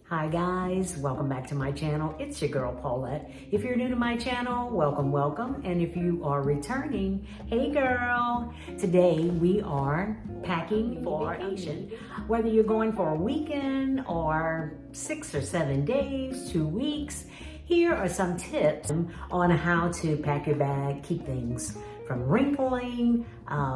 Hi guys, welcome back to my channel. It's your girl Paulette. If you're new to my channel, welcome. And if you are returning, hey girl. Today we are packing for vacation. Whether you're going for a weekend or 6 or 7 days, 2 weeks, here are some tips on how to pack your bag, keep things from wrinkling,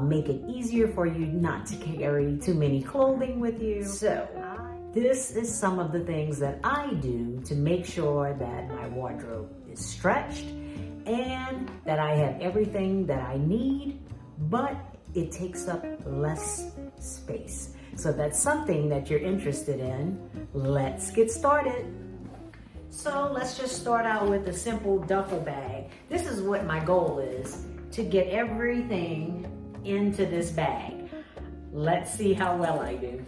make it easier for you not to carry too many clothing with you. So, this is some of the things that I do to make sure that my wardrobe is stretched and that I have everything that I need, but it takes up less space. So if that's something that you're interested in, let's get started. So let's just start out with a simple duffel bag. This is what my goal is, to get everything into this bag. Let's see how well I do.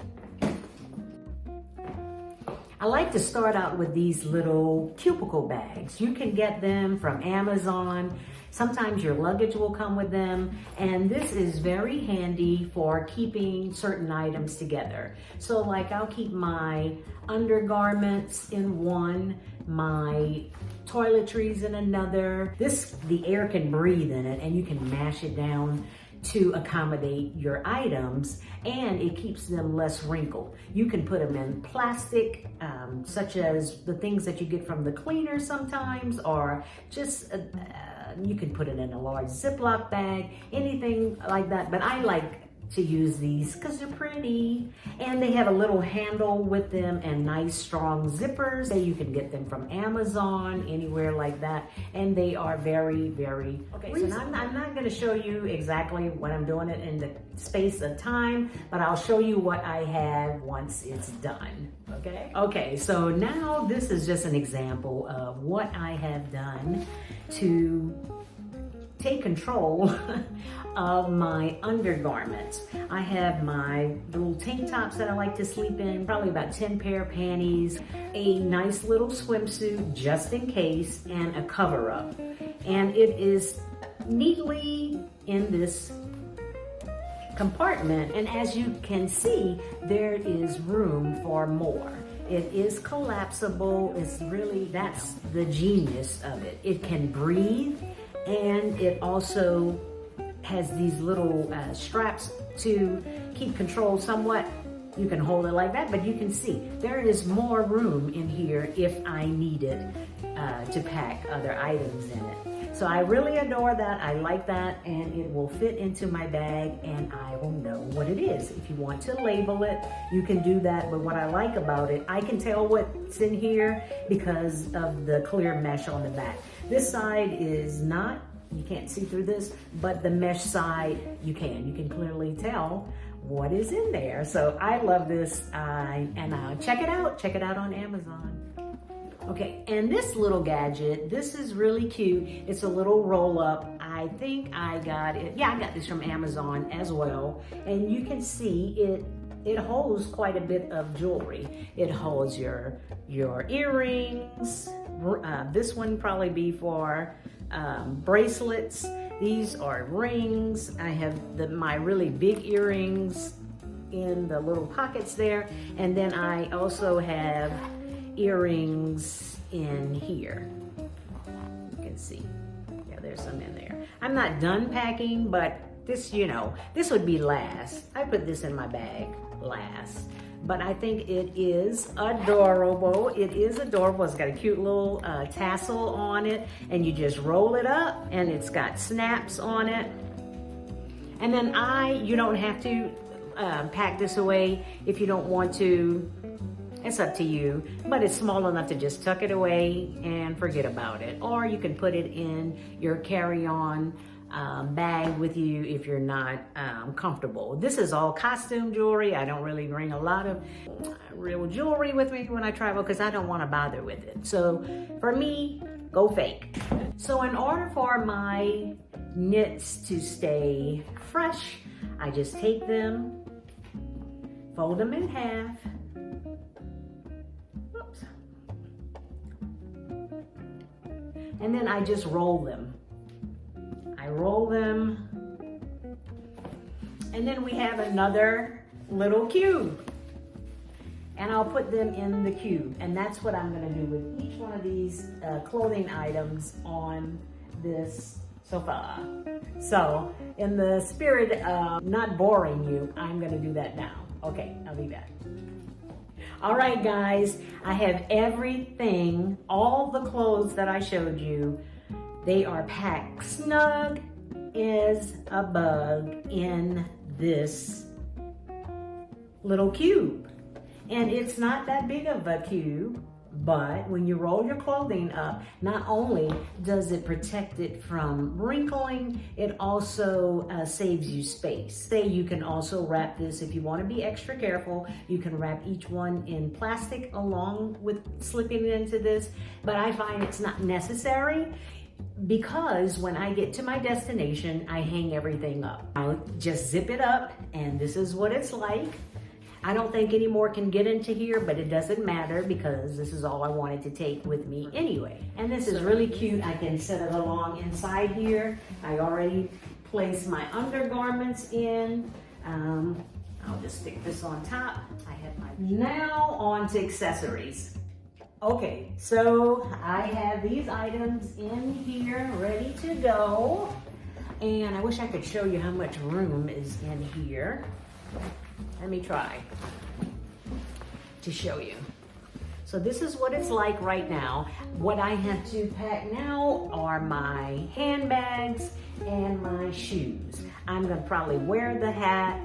I like to start out with these little cubicle bags. You can get them from Amazon. Sometimes your luggage will come with them. And this is very handy for keeping certain items together. So like I'll keep my undergarments in one, my toiletries in another. The air can breathe in it and you can mash it down to accommodate your items, and it keeps them less wrinkled. You can put them in plastic, such as the things that you get from the cleaner sometimes, or just you can put it in a large Ziploc bag, anything like that. But I like to use these because they're pretty, and they have a little handle with them and nice strong zippers. You can get them from Amazon, anywhere like that, and they are very, very reasonable. So I'm not going to show you exactly what I'm doing it in the space of time, but I'll show you what I have once it's done. Okay, so now this is just an example of what I have done to take control of my undergarments. I have my little tank tops that I like to sleep in, probably about 10 pair of panties, a nice little swimsuit just in case, and a cover up. And it is neatly in this compartment, and as you can see, there is room for more. It is collapsible. That's the genius of it. It can breathe, and it also has these little straps to keep control somewhat. You can hold it like that, but you can see there is more room in here if I needed to pack other items in it. So I really adore that. I like that, and it will fit into my bag, and I will know what it is. If you want to label it, you can do that, but what I like about it, I can tell what's in here because of the clear mesh on the back. This side is not, you can't see through this, but the mesh side, you can clearly tell what is in there. So I love this, and check it out on Amazon. Okay, and this little gadget, this is really cute. It's a little roll up. I think I got it, I got this from Amazon as well. And you can see it holds quite a bit of jewelry. It holds your earrings. This one probably be for bracelets. These are rings. I have my really big earrings in the little pockets there. And then I also have earrings in here. You can see, there's some in there. I'm not done packing, but this, this would be last. I put this in my bag last, but I think it is adorable. It is adorable. It's got a cute little tassel on it, and you just roll it up, and it's got snaps on it. And then you don't have to pack this away if you don't want to. It's up to you, but it's small enough to just tuck it away and forget about it. Or you can put it in your carry-on bag with you if you're not comfortable. This is all costume jewelry. I don't really bring a lot of real jewelry with me when I travel because I don't want to bother with it. So for me, go fake. So in order for my knits to stay fresh, I just take them, fold them in half, and then I just roll them. And then we have another little cube. and I'll put them in the cube. And that's what I'm gonna do with each one of these clothing items on this sofa. So in the spirit of not boring you, I'm gonna do that now. Okay, I'll be back. All right, guys, I have everything, all the clothes that I showed you, they are packed snug as a bug in this little cube. And it's not that big of a cube, but when you roll your clothing up, not only does it protect it from wrinkling, it also saves you space. Say you can also wrap this, if you want to be extra careful, you can wrap each one in plastic along with slipping it into this, but I find it's not necessary because when I get to my destination, I hang everything up. I'll just zip it up, and this is what it's like. I don't think any more can get into here, but it doesn't matter because this is all I wanted to take with me anyway. And this is really cute. I can set it along inside here. I already placed my undergarments in. I'll just stick this on top. I have my... Now on to accessories. Okay, so I have these items in here ready to go. And I wish I could show you how much room is in here. Let me try to show you. So this is what it's like right now. What I have to pack now are my handbags and my shoes. I'm gonna probably wear the hat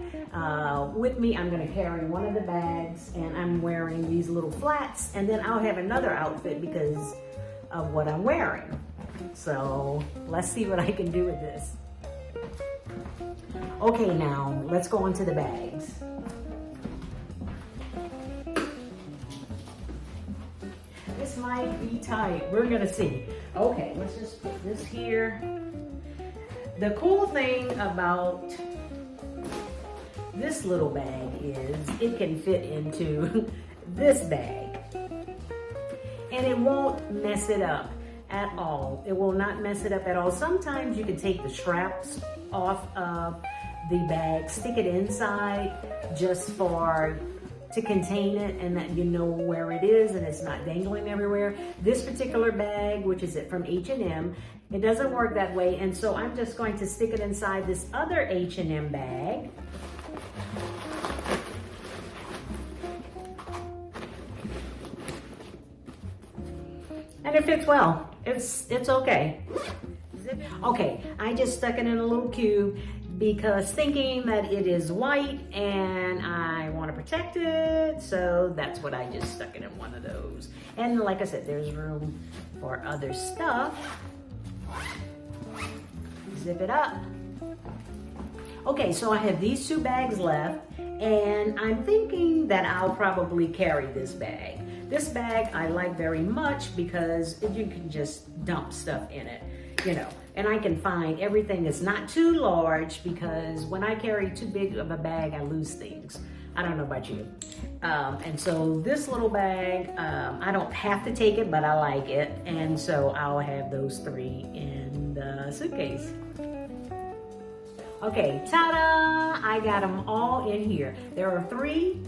with me. I'm gonna carry one of the bags, and I'm wearing these little flats, and then I'll have another outfit because of what I'm wearing. So let's see what I can do with this. Okay, now let's go into the bags. This might be tight. We're gonna see. Okay, let's just put this here. The cool thing about this little bag is it can fit into this bag. And it won't mess it up at all. It will not mess it up at all. Sometimes you can take the straps off of the bag, stick it inside just to contain it, and that you know where it is and it's not dangling everywhere. This particular bag, which is from H&M, it doesn't work that way, and so I'm just going to stick it inside this other H&M bag. And it fits well. It's okay. Okay, I just stuck it in a little cube because thinking that it is white and I want to protect it, so that's what I just stuck it in one of those. And like I said, there's room for other stuff. Zip it up. Okay, so I have these two bags left, and I'm thinking that I'll probably carry this bag. This bag I like very much because you can just dump stuff in it, you know, and I can find everything that's not too large, because when I carry too big of a bag, I lose things. I don't know about you. And so this little bag, I don't have to take it, but I like it. And so I'll have those three in the suitcase. Okay, ta-da! I got them all in here. There are 3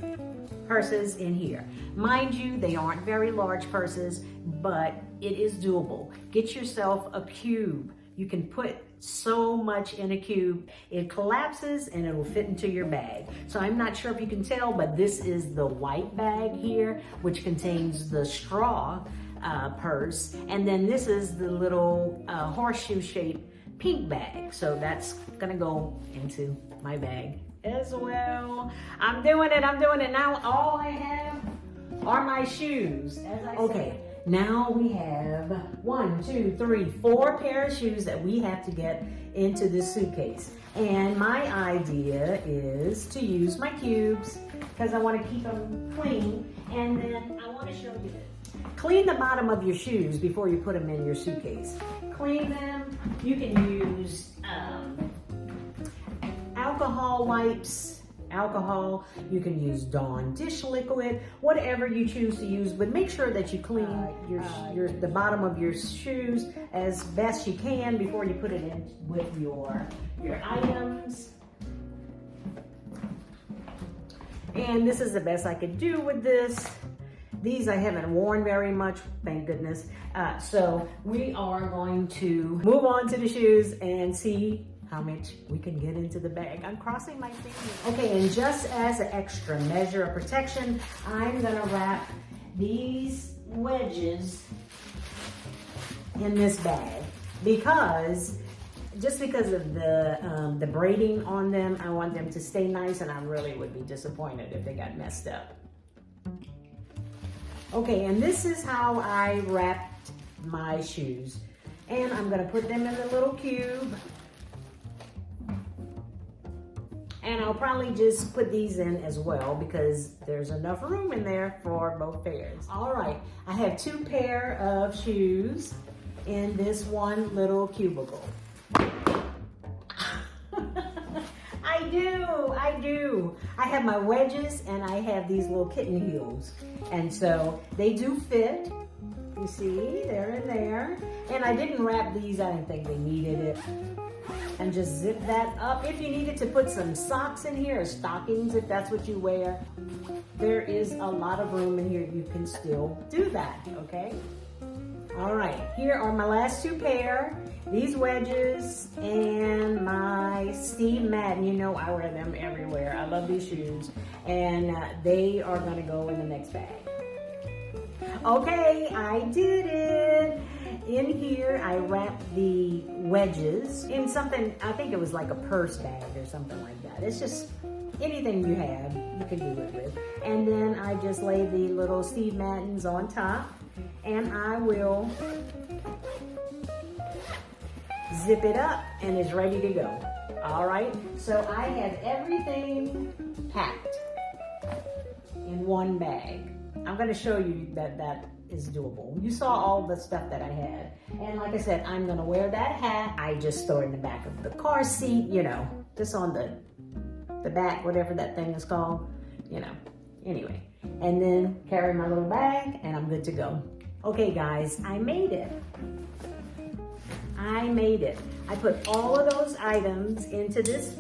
purses in here. Mind you, they aren't very large purses, but it is doable. Get yourself a cube. You can put so much in a cube. It collapses and it will fit into your bag. So I'm not sure if you can tell, but this is the white bag here, which contains the straw purse. And then this is the little horseshoe-shaped pink bag. So that's gonna go into my bag as well. I'm doing it now. All I have are my shoes. Okay, now we have 1, 2, 3, 4 pair of shoes that we have to get into this suitcase. And my idea is to use my cubes because I want to keep them clean. And then I want to show you this. Clean the bottom of your shoes before you put them in your suitcase. Clean them. You can use alcohol wipes, you can use Dawn dish liquid, whatever you choose to use, but make sure that you clean the bottom of your shoes as best you can before you put it in with your items. And this is the best I could do with this. These I haven't worn very much, thank goodness. So we are going to move on to the shoes and see how much we can get into the bag. I'm crossing my fingers. Okay, and just as an extra measure of protection, I'm gonna wrap these wedges in this bag because of the braiding on them, I want them to stay nice, and I really would be disappointed if they got messed up. Okay, and this is how I wrapped my shoes. And I'm gonna put them in the little cube. And I'll probably just put these in as well because there's enough room in there for both pairs. All right, I have 2 pair of shoes in this one little cubicle. I do. I have my wedges and I have these little kitten heels. And so they do fit. You see, they're in there. And I didn't wrap these, I didn't think they needed it. And just zip that up. If you needed to put some socks in here or stockings, if that's what you wear, there is a lot of room in here. You can still do that, okay? All right, here are my last 2 pair. These wedges and my Steve Madden. You know I wear them everywhere. I love these shoes. And they are gonna go in the next bag. Okay, I did it. In here, I wrapped the wedges in something, I think it was like a purse bag or something like that. It's just anything you have, you can do it with. And then I just laid the little Steve Maddens on top, and I will zip it up, and it's ready to go. All right, so I have everything packed in one bag. I'm gonna show you that is doable. You saw all the stuff that I had. And like I said, I'm gonna wear that hat. I just store it in the back of the car seat, you know, just on the back, whatever that thing is called, you know, anyway. And then carry my little bag and I'm good to go. Okay guys, I made it. I put all of those items into this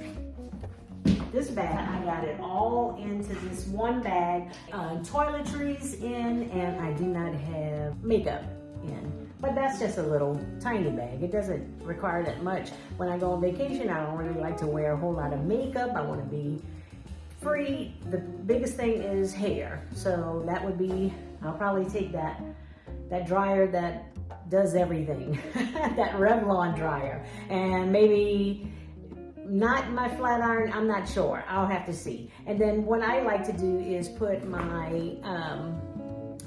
bag. I got it all into this one bag. Toiletries in, and I do not have makeup in. But that's just a little tiny bag. It doesn't require that much. When I go on vacation, I don't really like to wear a whole lot of makeup. I want to be free. The biggest thing is hair. So that would be, I'll probably take that dryer that does everything, that Revlon dryer, and maybe not my flat iron, I'm not sure. I'll have to see. And then what I like to do is put my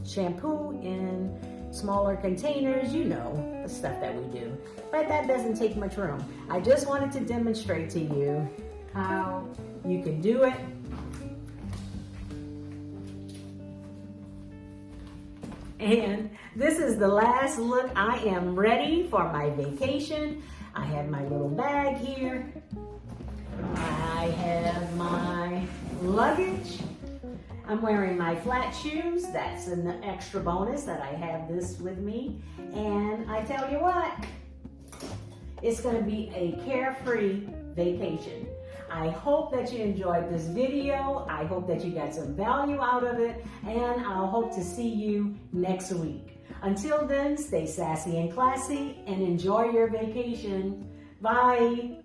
shampoo in smaller containers, you know, the stuff that we do. But that doesn't take much room. I just wanted to demonstrate to you how you can do it. And this is the last look. I am ready for my vacation. I have my little bag here. I have my luggage. I'm wearing my flat shoes. That's an extra bonus that I have this with me. And I tell you what, it's gonna be a carefree vacation. I hope that you enjoyed this video. I hope that you got some value out of it, and I'll hope to see you next week. Until then, stay sassy and classy and enjoy your vacation. Bye.